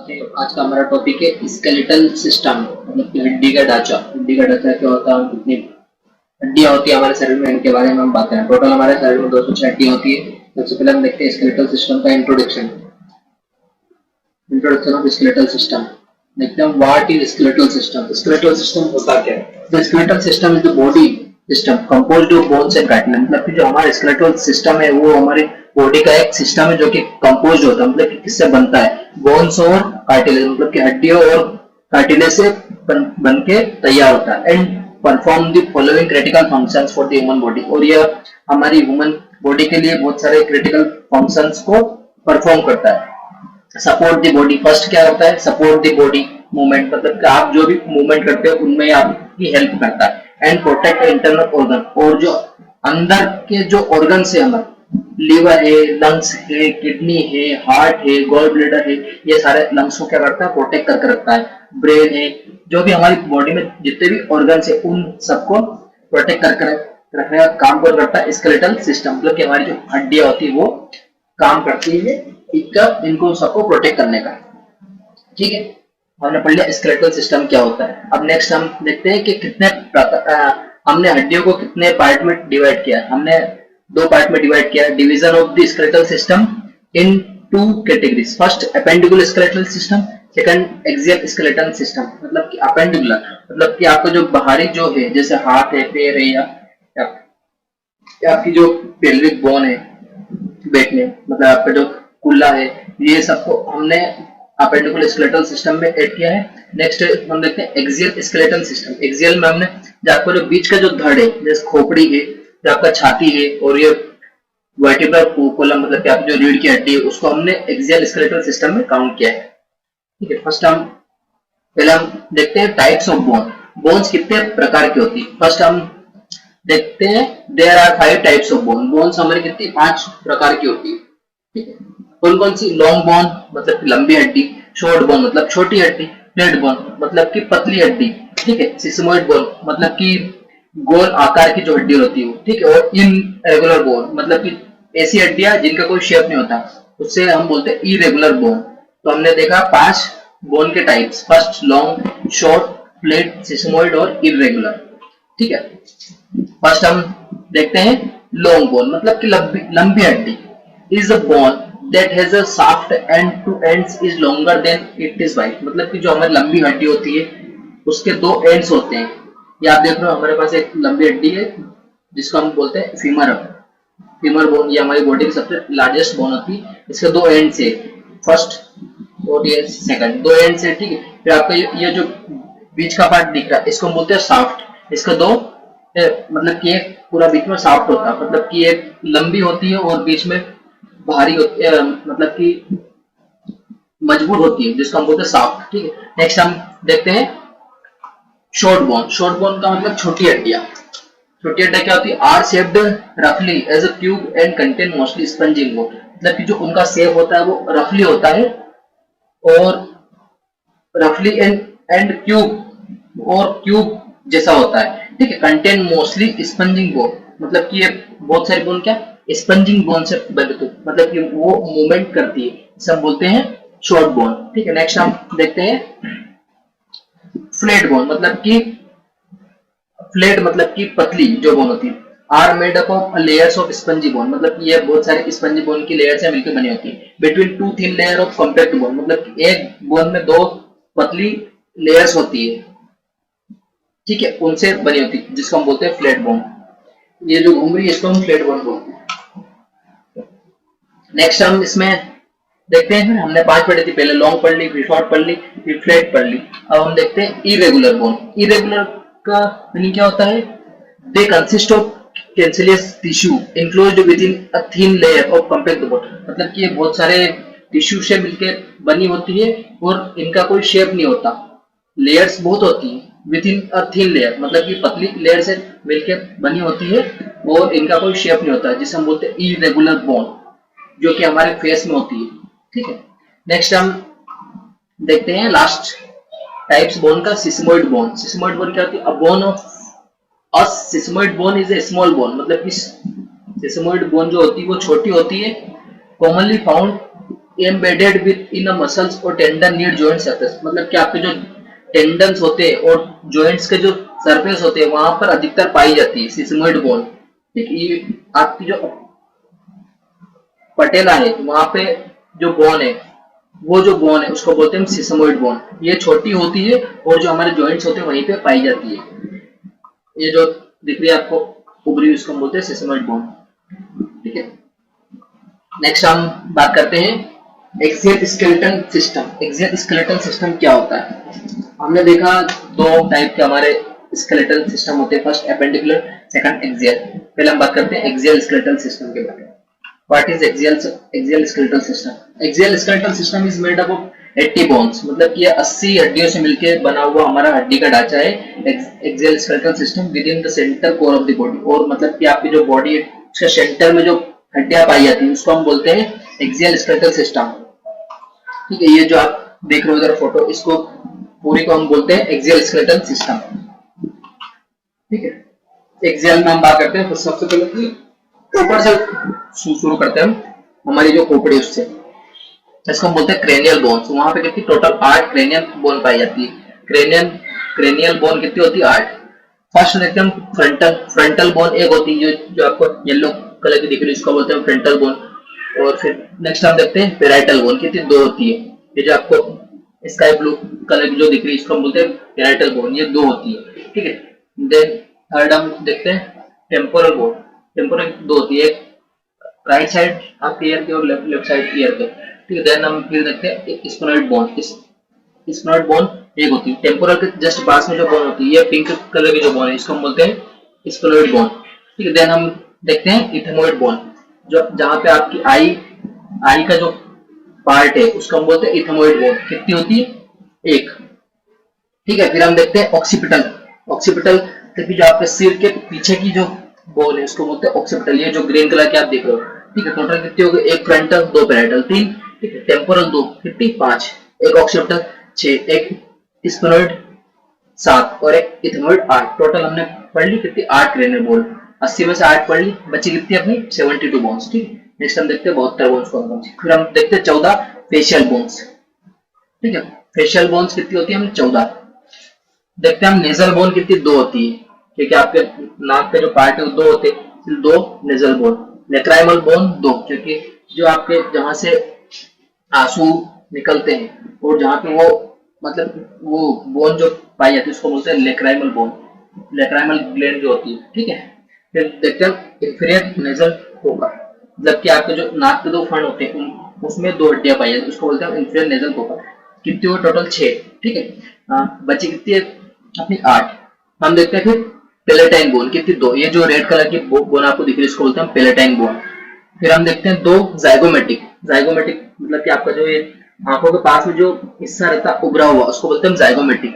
आज का हमारा टॉपिक है स्केलेटल सिस्टम, मतलब कि हड्डी का ढांचा। हड्डी का ढांचा क्या होता है, कितनी हड्डियां होती है हमारे शरीर में, इनके बारे में हम बात करें। टोटल हमारे शरीर में 206 हड्डियां होती है। सबसे पहले हम देखते हैं स्केलेटल सिस्टम का इंट्रोडक्शन ऑफ स्केलेटल सिस्टम। देखते हैं what is skeletal system. Skeletal system होता क्या है? The skeletal system is the body system composed of bones and cartilage. मतलब कि जो हमारा स्केलेटल सिस्टम है वो हमारे बॉडी का एक सिस्टम है जो कि कंपोज होता है, मतलब कि किससे बनता है, बोन्स और कार्टिलेज, मतलब कि हड्डियों और कार्टिलेज से बन के तैयार होता है। And perform the following critical functions for the human body. और यह हमारी ह्यूमन बॉडी के लिए बहुत सारे क्रिटिकल फंक्शंस को परफॉर्म करता है। सपोर्ट द बॉडी, फर्स्ट क्या होता है, सपोर्ट द बॉडी मूवमेंट, मतलब कि आप जो भी मूवमेंट करते हो उनमें आपकी हेल्प करता है। एंड प्रोटेक्ट इंटरनल ऑर्गन, और जो अंदर के जो ऑर्गन से हमारे लीवर है, लंग्स है, किडनी है, हार्ट है, गॉल ब्लैडर है, ये सारे लंग्स को क्या करता है, प्रोटेक्ट करके रखता है। ब्रेन है, जो भी हमारी बॉडी में जितने भी ऑर्गन्स है उन सबको प्रोटेक्ट करके रखने का काम करता है स्केलेटल सिस्टम। मतलब कि हमारी जो हड्डियां होती है वो काम करती है इनको सबको प्रोटेक्ट करने का। ठीक है, हमने पढ़ लिया स्केलेटल सिस्टम क्या होता है। अब नेक्स्ट हम देखते हैं कि कितने हमने हड्डियों को कितने पार्ट में डिवाइड किया। हमने 2 पार्ट में डिवाइड किया। Division of the skeletal system in 2 categories. First appendicular skeletal system, second axial skeletal system. मतलब कि अपेंडिकुलर मतलब कि आपका जो बाहरी जो है, जैसे हाथ है, पैर है, या आपकी जो पेल्विक बोन है बैक में, मतलब आपका जो कुल्ला है, ये सबको हमने अपेंडिकुलर स्केलेटल सिस्टम में ऐड किया है। नेक्स्ट हम देखते हैं एक्सियल स्केलेटल सिस्टम। एक्सियल में हमने जो आपका जो बीच का जो धड़ है, जैसे खोपड़ी है, जो आपका छाती है, और ये वर्टिब्रल कॉलम मतलब कि आपकी जो रीढ़ की हड्डी है, उसको हमने एक्सियल स्केलेटल सिस्टम में काउंट किया है। ठीक है, पहले हम देखते हैं टाइप्स ऑफ बोन। बोन्स कितने प्रकार की होती है। फर्स्ट हम देखते हैं there are 5 types of bone. Bones हमारी कितनी 5 प्रकार की होती है। ठीक है, कौन कौन सी? लॉन्ग बोन मतलब कि लंबी हड्डी, शॉर्ट बोन मतलब छोटी हड्डी, फ्लैट बोन मतलब कि पतली हड्डी, ठीक है, सिस्मोइड बोन मतलब कि गोल आकार की जो हड्डी होती है, ठीक है, और इनरेगुलर बोन मतलब कि ऐसी हड्डियां जिनका कोई शेप नहीं होता, उससे हम बोलते हैं इरेगुलर बोन। तो हमने देखा 5 बोन के types. First long, short, flat, sesamoid और इरेगुलर। ठीक है, फर्स्ट हम देखते हैं लॉन्ग बोन मतलब कि लंबी हड्डी। Is a bone that has a shaft end to ends is longer than it is wide। मतलब कि जो हमारी लंबी हड्डी होती है उसके 2 एंड्स होते हैं। ये आप देख रहे हो, हमारे पास एक लंबी हड्डी है जिसको हम बोलते हैं फीमर बोन। ये हमारी बॉडी की सबसे लार्जेस्ट बोन होती है। इसके 2 एंड्स है, फर्स्ट और ये सेकंड, 2 एंड्स है। ठीक है, फिर आपका ये जो बीच का पार्ट दिख रहा है इसको हम बोलते हैं शाफ्ट। इसके 2 मतलब कि एक पूरा बीच में शाफ्ट होता है, मतलब कि एक लंबी होती है और बीच में भारी होती है, मतलब कि मजबूत होती है, जिसको हम बोलते हैं शाफ्ट। ठीक है, नेक्स्ट हम देखते हैं शॉर्ट बोन। शॉर्ट बोन का मतलब छोटी हड्डियां। छोटी हड्डियां क्या होती है? आर शेप्ड रफली as a cube and contain mostly sponging bone. मतलब कि जो उनका शेप होता है वो रफली होता है और रफली एंड क्यूब जैसा होता है। ठीक है, कंटेन मोस्टली स्पंजिंग बोन मतलब कि ये बहुत सारी बोन क्या स्पंजिंग बोन से बनती है, मतलब कि वो मूवमेंट करती है, इसे हम बोलते हैं शॉर्ट बोन। ठीक है, नेक्स्ट हम देखते हैं फ्लैट बोन। मतलब कि फ्लैट मतलब कि पतली जो बोन होती है। Are made up of layers of spongy bone. मतलब कि ये बहुत सारे स्पंजी बोन की लेयर से मिलकर बनी होती है। Between 2 thin layer of compact bone. मतलब कि एक बोन में 2 पतली लेयर्स होती है, ठीक है, उनसे बनी होती है, जिसको हम बोलते हैं फ्लैट बोन। ये जो घूम रही है इसको हम फ्लैट बोन बोलते हैं। नेक्स्ट हम इसमें देखते हैं, हमने 5 पढ़ी थी, पहले लॉन्ग पढ़ ली, फिर शॉर्ट पढ़ ली, फिर फ्लैट पढ़ ली। अब हम देखते हैं इरेगुलर बोन। इरेगुलर का मीनिंग क्या होता है? They consist of cancellous tissue enclosed within a thin layer of compact bone. मतलब कि ये बहुत सारे टिश्यू से मिलकर बनी होती है और इनका कोई शेप नहीं होता, लेयर्स बहुत होती है। With in a thin layer मतलब कि पतली लेयर से मिलकर बनी होती है और इनका कोई शेप नहीं होता, जिसे हम बोलते हैं इरेगुलर बोन, जो कि हमारे फेस में होती है। ठीक है, नेक्स्ट हम देखते हैं लास्ट टाइप्स बोन का, सिस्मोइड बोन। सिस्मोइड बोन क्या होती है? A bone of a sesamoid bone is a small bone. मतलब कि सिस्मोइड बोन जो होती है वो छोटी होती है। Commonly found embedded with in muscles और टेंडन नीड जॉइंट सरफेस, मतलब कि आपके जो टेंडन्स होते हैं और जॉइंट्स के जो सरफेस होते हैं वहां पर अधिकतर पाई जाती है सिस्मोइड बोन। ठीक है, ये आपकी जो पटेला है वहां पे जो बोन है, वो जो बोन है उसको बोलते हैं हम सिस्मोइड बोन। ये छोटी होती है और जो हमारे जॉइंट्स होते हैं वहीं पे पाई जाती है। ये जो दिख रही है आपको उभरी हुई, उसको हम बोलते हैं सिस्मोइड बोन। ठीक है, नेक्स्ट हम बात करते हैं axial skeleton system. Axial skeleton system क्या होता है? हमने देखा दो टाइप के हमारे स्केलेटल सिस्टम होते हैं, फर्स्ट एपेंडिकुलर, सेकंड एक्सियल। पहले हम बात करते हैं एक्सियल स्केलेटल सिस्टम के बारे में। What is axial skeletal system? Axial skeletal system is made up of 80 bones, मतलब कि 80 हड्डियों से मिलकर बना हुआ हमारा हड्डी का ढांचा है axial skeletal system with in the centre core of the body. और मतलब कि आपकी जो बॉडी है उसके सेंटर में जो हड्डियां पाई जाती है उसको हम बोलते हैं एक्सियल स्केलेटल सिस्टम। ठीक है, ये जो आप देख रहे हो इधर फोटो, इसको पूरी को हम बोलते हैं एक्सियल स्केलेटल सिस्टम। ठीक है, एक्सियल में हम बात करते हैं, तो सबसे पहले ऊपर से शुरू करते हैं हम हमारी जो खोपड़ी उससे, इसको हम बोलते हैं क्रेनियल बोन्स। वहां पे कितनी टोटल 8 क्रेनियल बोन पाई जाती है। क्रेनियल बोन कितनी होती है? 8। फर्स्ट देखते हैं हम फ्रंटल बोन एक होती है जो आपको येलो कलर की दिख रही है, इसको बोलते हैं फ्रंटल बोन। और फिर नेक्स्ट हम देखते हैं पेराइटल बोन, कितनी 2 होती है। ये जो आपको स्काई ब्लू कलर की जो दिख रही है इसको हम बोलते हैं पेराइटल बोन, ये 2 होती है। ठीक है, देन थर्ड हम देखते हैं टेम्पोरल बोन। टेम्पोरल 2 होती है, एक राइट साइड आपके ईयर के और लेफ्ट साइड ईयर के। ठीक है, देन हम फिर देखते हैं स्फेनॉइड बोन। स्फेनॉइड बोन एक होती है, टेम्पोरल के जस्ट पास में जो बोन होती है, ये पिंक कलर की जो बोन है इसको हम बोलते हैं स्फेनॉइड बोन। ठीक है, देन हम देखते हैं इथेमोइड बोन, जो जहां पे आपकी आई का जो पार्ट है उसको हम बोलते हैं इथेमोइड बोन। कितनी होती है? 1। ठीक है, फिर हम देखते हैं ऑक्सीपिटल जो आपके सिर के पीछे की जो बोन है उसको बोलते हैं ऑक्सीपिटल। ये जो ग्रीन कलर के आप देख रहे हो। ठीक है, टोटल कितनी हो गई? 1 फ्रंटल, 2 पेराइटल, 3। ठीक है, टेम्पोरल 2, कितनी? 5, एक ऑक्सीपिटल 6, एक स्फेनॉइड 7 और एक इथेमोइड 8। टोटल हमने पढ़ ली कितनी? 8 क्रेनियल बोन। 80 में से 8 पढ़ ली, बची कितनी अपनी? 72 बोन्स। ठीक है, नेक्स्ट हम देखते हैं 72 बोन्स को। फिर हम देखते हैं 14 फेशियल बोन्स। ठीक है, फेशियल बोन्स कितनी होती है? हमें 14। देखते हैं हम नेजल बोन कितनी? 2 होती है। ठीक है, आपके नाक के जो पार्ट है वो 2 होते हैं, 2 नेजल बोन। लेक्राइमल बोन 2, क्योंकि जो आपके जहां से आंसू निकलते हैं और जहां पे वो मतलब वो बोन जो पाई जाती है उसको बोलते हैं लेक्राइमल बोन, लेक्राइमल ग्लैंड जो होती है। ठीक है, फिर देखते हैं इंफीरियर नेजल कोका, मतलब कि आपके जो नाक के 2 फंड होते हैं उसमें 2 हड्डियां पाई जाती है, उसको बोलते हैं इंफीरियर नेजल कोका। कितनी हो? टोटल 6। ठीक है, बची कितनी है अपनी? 8। हम देखते हैं फिर पेलेटाइन बोन, कितनी? 2। ये जो रेड कलर की बोन आपको दिख रही है इसको बोलते हैं पेलेटाइन बोन। फिर हम देखते हैं 2 जाइगोमेटिक मतलब कि आपका जो ये आंखों के पास में जो हिस्सा रहता है उभरा हुआ उसको बोलते हैं जाइगोमेटिक।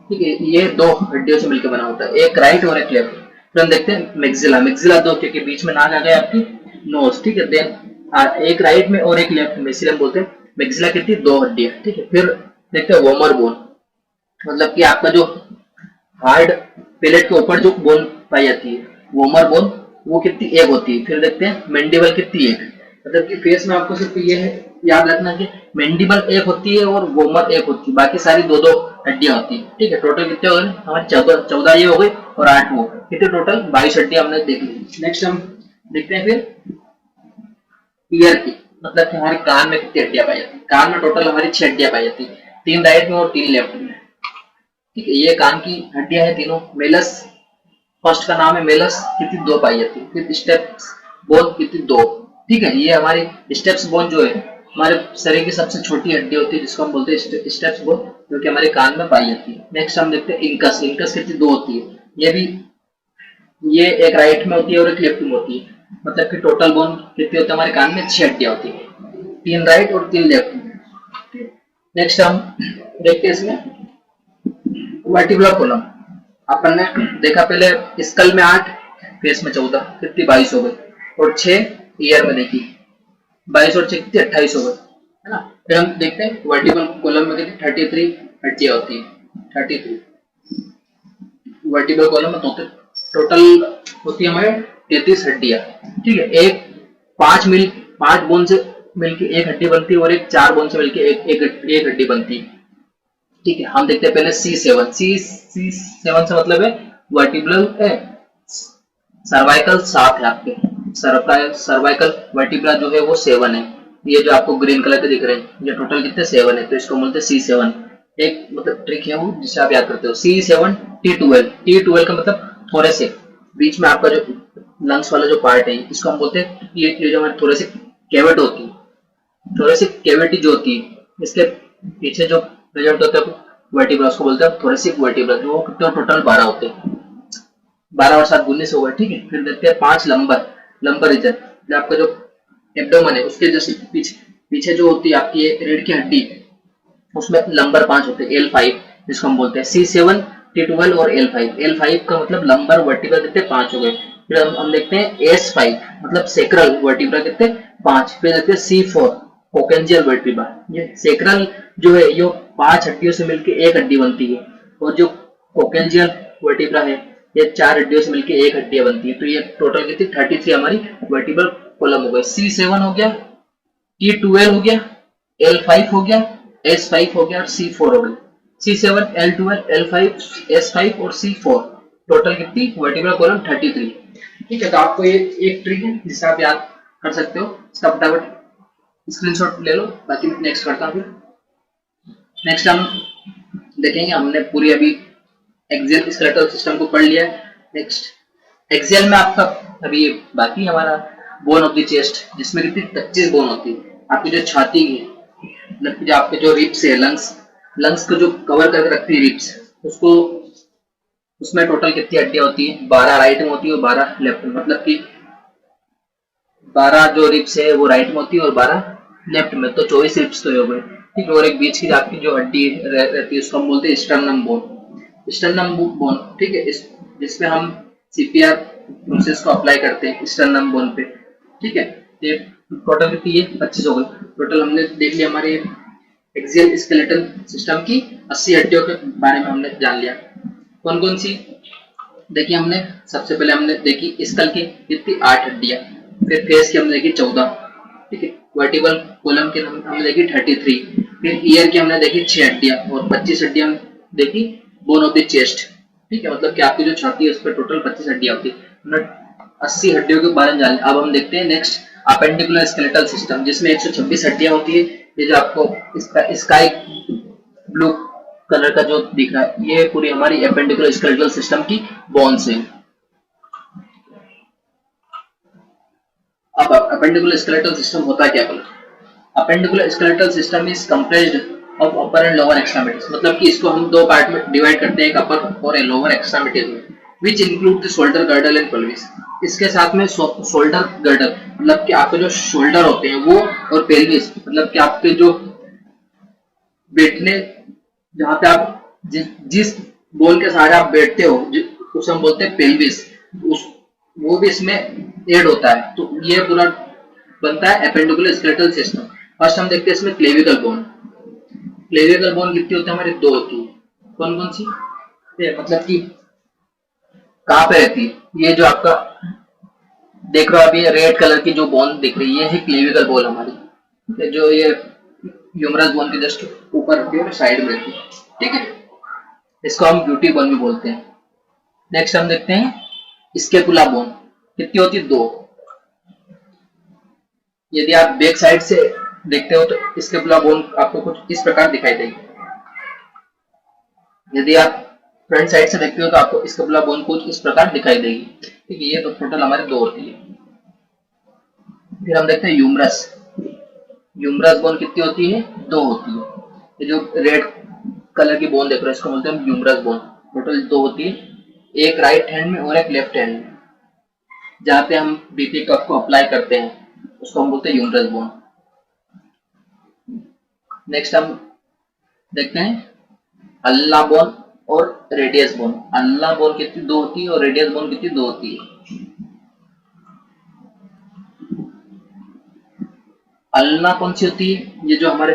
ठीक है, ये 2 हड्डियों से मिलकर बना होता है, एक राइट और एक लेफ्ट। फिर हम देखते हैं मैक्सिला 2, क्योंकि बीच में नाक आ गया आपकी नोज। ठीक है, देन एक राइट में और एक लेफ्ट में, इसीलिए हम बोलते हैं मैक्सिला कितनी? 2 हड्डियां। ठीक है, फिर देखते हैं वोमर बोन, मतलब कि आपका जो हार्ड पेलेट के ऊपर जो बोन पाई जाती है वोमर बोन, वो कितनी? 1 होती है। फिर देखते हैं मैंडिबल कितनी? 1। मतलब कि फेस में आपको सिर्फ ये है याद रखना कि मैंडिबल 1 होती है और वोमर 1 होती है, बाकी सारी 2-2 हड्डियां होती है। ठीक है, टोटल कितने हो गए हमारे? 14 ये हो गई और 8 वो, कितने? टोटल 22 हड्डियां हमने देख ली। नेक्स्ट हम देखते हैं फिर ईयर की, मतलब कि हमारे कान में कितनी हड्डियां पाई जाती है? कान में टोटल हमारी 6 हड्डियां पाई जाती है, 3 राइट में और 3 लेफ्ट में। ठीक है, ये कान की हड्डियां हैं तीनों। मेलस फर्स्ट का नाम है मेलस, कितनी? 2 पाई जाती है। फिर स्टेप्स बोन कितनी? 2। ठीक है, ये हमारी स्टेप्स बोन जो है हमारे शरीर की सबसे छोटी हड्डी होती है जिसको हम बोलते हैं स्टेप्स बोन, जो कि हमारे कान में पाई जाती है। नेक्स्ट हम देखते हैं इंकस कितनी? 2 होती है। ये भी ये एक राइट में होती है और एक लेफ्ट में होती है, मतलब कि टोटल बोन कितनी होती है हमारे कान में? 6 हड्डियां होती है, 3 राइट और 3 लेफ्ट में। नेक्स्ट हम देखते हैं इसमें वर्टिब्रल कॉलम। अपन ने देखा पहले स्कल में 8, फेस में 14, कितनी? 22 हो गई। और 6 ईयर में देखी, 22 और 6 कितनी? 28 हो गई, है ना। फिर हम देखते हैं वर्टिब्रल कॉलम में कितनी? 33 हड्डियां होती है, 33 वर्टिब्रल कॉलम में टोटल होती है हमारे 33 हड्डियां। ठीक है, एक 5 बोन से मिलके एक हड्डी बनती है और एक 4 बोन से मिलके एक हड्डी बनती है। ठीक है, हम देखते हैं पहले C7। C7 से मतलब है वर्टिब्रल सर्वाइकल 7 है आपके, सर्वाइकल वर्टिब्रा जो है वो 7 है। ये जो आपको ग्रीन कलर के दिख रहे हैं ये टोटल कितने 7 है, तो इसको बोलते हैं C7। एक मतलब ट्रिक है वो जिसे आप याद करते हो, C7 T12। T12 का मतलब थोरेसिक, बीच में आपका जो लंग्स वाला जो पार्ट है इसको हम बोलते हैं, ये जो हमारी थोरेसिक कैविटी होती है, थोरेसिक कैविटी जो होती है इसके पीछे जो प्रेजेंट होता है वर्टिब्रा, उसको बोलते हैं थोरेसिक वर्टिब्रा। जो कितने टोटल 12 होते हैं, 12 और 7 19 हो गए। ठीक है, फिर देखते हैं 5 लंबर रीजन, जो आपका जो एब्डोमेन है उसके जस्ट पीछे जो होती है आपकी रीढ़ की हड्डी, उसमें लंबर 5 होते हैं, L5 जिसको हम बोलते हैं। C7 T12 और L5। L5 का मतलब लंबर वर्टिब्रा कितने 5 हो गए। फिर हम देखते हैं S5 मतलब सेक्रल वर्टिब्रा कितने 5। फिर देखते हैं C4 कोकेंजियल वर्टिब्रा। ये सेक्रल जो है ये 5 हड्डियों से मिलकर एक हड्डी बनती है, और जो कोकेंजियल वर्टिब्रा है ये 4 हड्डियों से मिलकर एक हड्डी बनती है। तो ये टोटल कितनी 33 हमारी वर्टिब्रल कॉलम हो गए। C7 हो गया, T12 हो गया, L5 हो गया, S5 हो गया और C4 हो गया। C7 L12 L5 S5 और C4 टोटल कितनी वर्टिब्रल कॉलम 33। ठीक है, तो आपको ये एक ट्रिक है जिसे आप याद कर सकते हो, इसका फटाफट स्क्रीनशॉट ले लो। बाकी नेक्स्ट करता हूँ। फिर नेक्स्ट हम देखेंगे, हमने पूरी अभी एक्सियल स्केलेटल सिस्टम को पढ़ लिया है। नेक्स्ट एक्सियल में आपका अभी बाकी हमारा बोन ऑफ द चेस्ट, जिसमें कितनी 25 बोन होती है। आपकी जो छाती है मतलब जो आपके जो रिब्स है, लंग्स को जो कवर करके रखती है रिब्स, उसको उसमें टोटल कितनी हड्डियां होती है 12 राइट में होती है और 12 लेफ्ट में। मतलब कि 12 जो रिब्स है वो राइट में होती है और 12 लेफ्ट में, तो 24 रिब्स तो हो गए। ठीक है, और एक बीच की आपकी जो हड्डी रहती है उसको हम बोलते हैं स्टर्नम बोन। स्टर्नम बोन, ठीक है, जिसपे हम CPR प्रोसेस को अप्लाई करते हैं स्टर्नम बोन पे। ठीक है, ये टोटल कितनी है 25 हो गई। टोटल हमने देख लिया हमारे एक्सियल स्केलेटल सिस्टम की 80 हड्डियों के बारे में हमने जान लिया। कौन कौन सी देखिए हमने, सबसे पहले हमने देखी स्कल की कितनी 8 हड्डियां, फिर फेस की हमने देखी 14। ठीक है, वर्टिब्रल कॉलम की हमने देखी 33, फिर ईयर की हमने देखी 6 हड्डियां और 25 हड्डियां देखी बोन ऑफ द चेस्ट। ठीक है, मतलब कि आपकी जो छाती है उस पर टोटल 25 हड्डियां होती है। 80 हड्डियों के बारे में जान। अब हम देखते हैं नेक्स्ट अपेंडिकुलर स्केलेटल सिस्टम, जिसमें 126 हड्डियां होती है। ये जो आपको स्काई ब्लू कलर का जो दिख रहा है ये पूरी हमारी अपेंडिकुलर स्केलेटल सिस्टम की बोन्स है। अब अपेंडिकुलर स्केलेटल सिस्टम होता क्या बोला? Appendicular skeletal system is compressed of upper and lower extremities. मतलब कि इसको हम दो पार्ट में डिवाइड करते हैं, एक अपर और एक लोअर एक्सट्रीमिटीज में, which include the shoulder girdle and pelvis. इसके साथ में शोल्डर गर्डल मतलब कि आपके जो शोल्डर होते हैं वो, और पेल्विस मतलब कि आपके जो बैठने जहां पे आप जिस बोन के सहारे आप बैठते हो उसे हम बोलते हैं पेल्विस, वो भी इसमें ऐड होता है। तो ये पूरा बनता है अपेंडिकुलर स्केलेटल सिस्टम। फर्स्ट हम देखते हैं इसमें क्लेविकल बोन। क्लेविकल बोन कितनी होती है हमारी? 2 होती है। कौन कौन सी? मतलब कि कहाँ पे रहती है? ये जो आपका देख रहे हो अभी रेड कलर की जो बोन दिख रही है ये है क्लेविकल बोन हमारी, जो ये ह्यूमरस बोन के जस्ट ऊपर रहती है और साइड में रहती है। ठीक है, इसको हम ब्यूटी बोन भी बोलते हैं। नेक्स्ट हम देखते हैं स्कैपुला बोन। कितनी होती है? 2। यदि आप बैक साइड से देखते हो तो स्कैपुला बोन आपको कुछ इस प्रकार दिखाई देगी। यदि आप फ्रंट साइड से देखते हो तो आपको स्कैपुला बोन कुछ इस प्रकार दिखाई देगी। ठीक है, ये तो टोटल हमारे 2 होती है। फिर हम देखते हैं ह्यूमरस। ह्यूमरस बोन कितनी होती है? 2 होती है। ये जो रेड कलर की बोन देख रहे हो इसको बोलते हैं ह्यूमरस बोन। टोटल 2 होती है, एक राइट हैंड में और एक लेफ्ट हैंड में, जहां पे हम बीपी कप को अप्लाई करते हैं उसको हम बोलते हैं ह्यूमरस बोन। नेक्स्ट हम देखते हैं अल्ना बोन और रेडियस बोन। अल्ना बोन कितनी? 2 होती है और रेडियस बोन कितनी? 2 होती है। अल्ना कौन सी होती है? ये जो हमारे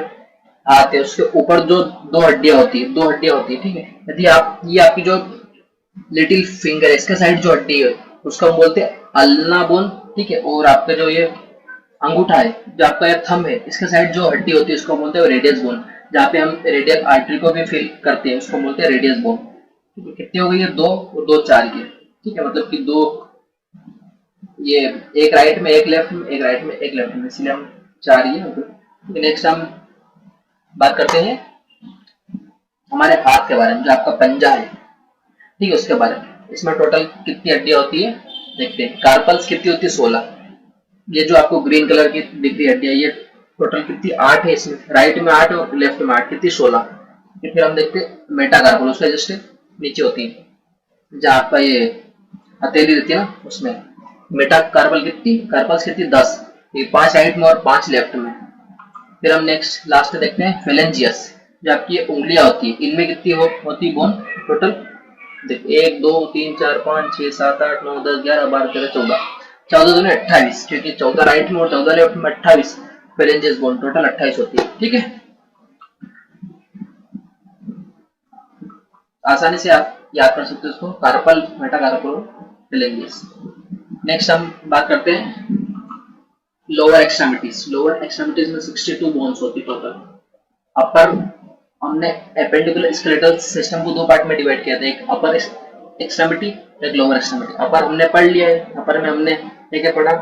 हाथ है उसके ऊपर जो 2 हड्डियां होती है, 2 हड्डियां होती है। ठीक है, यदि आप ये आपकी जो लिटिल फिंगर है इसके साइड जो हड्डी है उसको हम बोलते हैं अल्ना बोन। ठीक है, और आपका जो ये अंगूठा है, जो आपका ये थंब है, इसके साइड जो हड्डी होती है उसको बोलते हैं रेडियस बोन, जहाँ पे हम रेडियल आर्टरी को भी फील करते हैं उसको बोलते हैं रेडियस बोन। ठीक है, कितनी हो गई है? 2 और 2 4 की। ठीक है, मतलब कि 2, ये एक राइट में एक लेफ्ट में, एक राइट में एक लेफ्ट में, इसलिए हम 4 ये। नेक्स्ट हम बात करते हैं हमारे हाथ के बारे में, जो आपका पंजा है, ठीक है, उसके बारे में। इसमें टोटल कितनी हड्डियां होती है देखते हैं। कार्पल्स कितनी होती है? 16। ये जो आपको ग्रीन कलर की दिख रही हड्डियां, ये टोटल कितनी? 8 है इसमें, राइट में 8 और लेफ्ट में 8, कितनी? 16। फिर हम देखते हैं मेटाकार्पल, उसका जस्ट नीचे होती है, जहाँ आपका ये हथेली रहती है ना, उसमें मेटाकार्पल कितनी? कार्पल्स कितनी? 10। ये 5 राइट में और 5 लेफ्ट में। फिर हम नेक्स्ट लास्ट देखते हैं फेलेंजियस, जो आपकी उंगलियां होती है, इनमें कितनी होती बोन टोटल? देखिए 1 2 3 4 5 6 7 8 9 10 11 12 13 14, 14 दूनी 28, क्योंकि 14 राइट में और 14 लेफ्ट में 28 फेलेंजियस बोन, टोटल 28 होती है। ठीक है, आसानी से आप याद कर सकते हो इसको, कार्पल, मेटाकार्पल, फेलेंजियस। नेक्स्ट हम बात करते हैं लोअर एक्सट्रीमिटीज। लोअर एक्सट्रीमिटीज में 62 बोन्स होती है टोटल। अपर, हमने एपेंडिकुलर स्केलेटल सिस्टम को 2 पार्ट में डिवाइड किया था, एक अपर एक्सट्रीमिटी, एक लोअर एक्सट्रीमिटी। अपर हमने पढ़ लिया है, अपर में हमने क्या पढ़ा?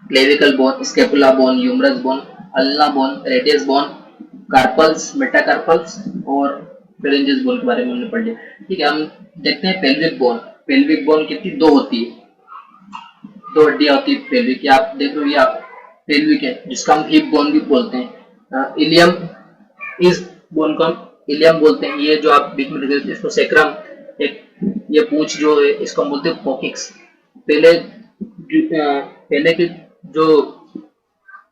Clavicle bone, scapula bone, humerus bone, ulna bone, radius bone, carpals, metacarpals और फेरेंजियस बोन के बारे में हमने पढ़ लिया। ठीक है, हम देखते हैं पेल्विक बोन। पेल्विक बोन कितनी? 2 होती है, 2 हड्डियां होती है पेल्विक की। आप देख लो, ये आप पेल्विक है, जिसका हम हिप बोन भी बोलते हैं। इलियम, इस बोन को हम इलियम बोलते हैं। ये जो आप बीच में देख रहे हैं इसको सेक्रम, एक ये पूंछ जो है इसको हम बोलते हैं कोकिक्स। पहले के जो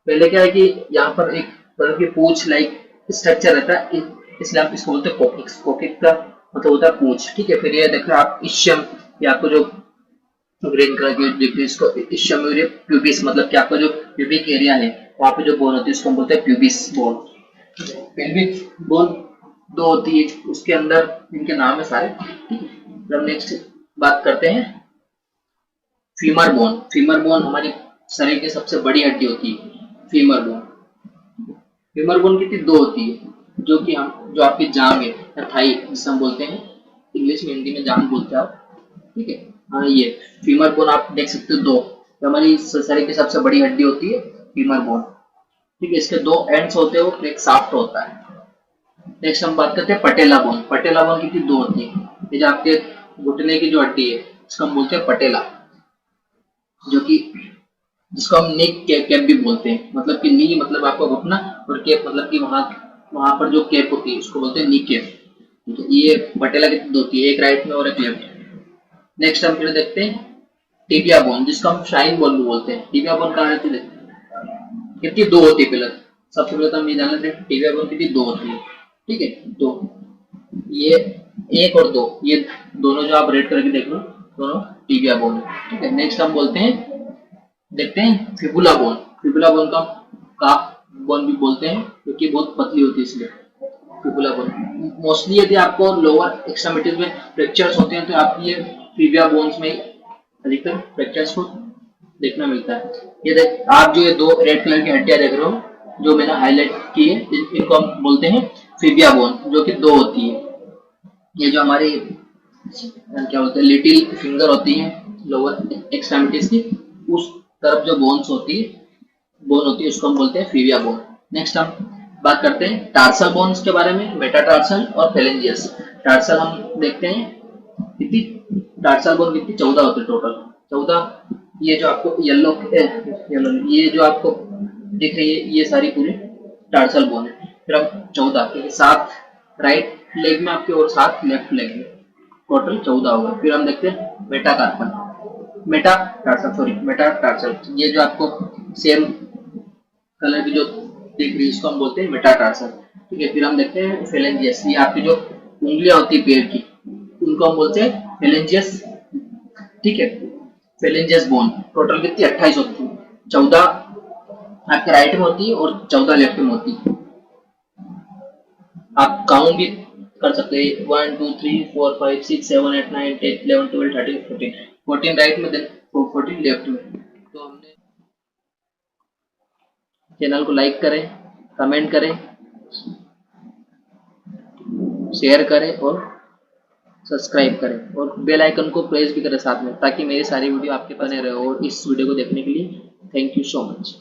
पहले क्या है कि यहाँ पर एक तरह की पूंछ लाइक स्ट्रक्चर रहता है, इसलिए आप इसको बोलते हैं कोकिक्स। कोकिक का मतलब होता है पूंछ। ठीक है, फिर ये देख रहे हो आप इश्यम, ये आपको जो ग्रीन कलर की दिख रही है इसको इश्यम, प्यूबिस, मतलब कि आपका जो प्यूबिक एरिया है वहाँ पे जो बोन होती है उसको हम बोलते हैं प्यूबिस बोन। पेल्विक बोन 2 होती है, उसके अंदर इनके नाम है सारे। हम नेक्स्ट बात करते हैं फीमर बोन। फीमर बोन हमारी शरीर की सबसे बड़ी हड्डी होती है, फीमर बोन। फीमर बोन कितनी? 2 होती है, जो कि हम जो आपकी जांग है या थाई जिसे हम बोलते हैं, इंग्लिश में हिंदी में जांग बोलते हैं आप। ठीक है, हाँ, ये फीमर बोन आप देख सकते हो 2, तो हमारी शरीर की सबसे बड़ी हड्डी होती है फीमर बोन। ठीक है, इसके 2 एंड्स होते हैं, एक शाफ्ट होता है। नेक्स्ट हम बात करते हैं पटेला बोन। पटेला बोन कितनी? 2 होती है, ये जो आपके घुटने की जो हड्डी है इसको हम बोलते हैं पटेला, जो कि जिसको हम नेक कैप भी बोलते हैं। मतलब कि नी मतलब आपका घुटना और कैप मतलब कि वहां वहां पर जो कैप होती है उसको बोलते हैं नी कैप। ठीक है, ये पटेला कितनी? 2 होती है, एक राइट में और एक लेफ्ट में। नेक्स्ट हम फिर देखते हैं टिबिया बोन, जिसको हम शाइन बोन भी बोलते हैं। टिबिया बोन कहाँ रहती है? कितनी? 2 होती है। पहले सबसे पहले तो हम ये जान लेते हैं टिबिया बोन कितनी? 2 होती है। ठीक है, 2, ये 1 और 2, ये दोनों जो आप रेड करके देख लो, दोनों टिबिया बोन है। ठीक है, नेक्स्ट हम देखते हैं फिबुला बोन। फिबुला बोन का काफ बोन भी बोलते हैं, क्योंकि बहुत पतली होती है इसलिए फिबुला बोन। मोस्टली यदि आपको लोअर एक्सट्रीमिटीज में फ्रैक्चर्स होते हैं तो आप ये फिबिया बोन्स में अधिकतर फ्रैक्चर्स को देखना मिलता है। ये देख, आप जो ये 2 रेड कलर की हड्डियां देख रहे हो जो मैंने हाईलाइट की है, इनको हम बोलते हैं फिबिया बोन, जो कि 2 होती है। ये जो हमारी क्या बोलते हैं लिटिल फिंगर होती है लोअर एक्सट्रीमिटीज की, उस तरफ जो बोन होती है उसको हम बोलते हैं फिबिया बोन। नेक्स्ट हम बात करते हैं टार्सल बोन्स के बारे में, मेटाटार्सल और फेलेंजियस। टार्सल हम देखते हैं कितनी? टार्सल बोन कितनी? 14 होती है टोटल, 14। ये जो आपको येलो ये जो आपको दिख रही है ये सारी पूरी टार्सल बोन है। फिर हम 14, क्योंकि 7 राइट लेग में आपके और 7 लेफ्ट लेग में, टोटल 14 होगा। फिर हम देखते हैं मेटाटार्सल, ये जो आपको सेम कलर की जो दिख रही है इसको हम बोलते हैं मेटाटार्सल। ठीक है, फिर हम देखते हैं फेलेंजियस, ये आपकी जो उंगलियां होती है पैर की उनको हम बोलते हैं फेलेंजियस। ठीक है, फेलेंजियस बोन टोटल कितनी? 28 होती है, 14 आपके राइट में होती है और 14 लेफ्ट में होती है। आप काउंट भी कर सकते हैं, 1 2 3 4 5 6 7 8 9 10 11 12 13 14, 14 राइट में, देन 14 लेफ्ट में। तो हमने चैनल को लाइक करें, कमेंट करें, शेयर करें और सब्सक्राइब करें और बेल आइकन को प्रेस भी करें साथ में, ताकि मेरी सारी वीडियो आपके पास बने रहे। और इस वीडियो को देखने के लिए थैंक यू सो मच।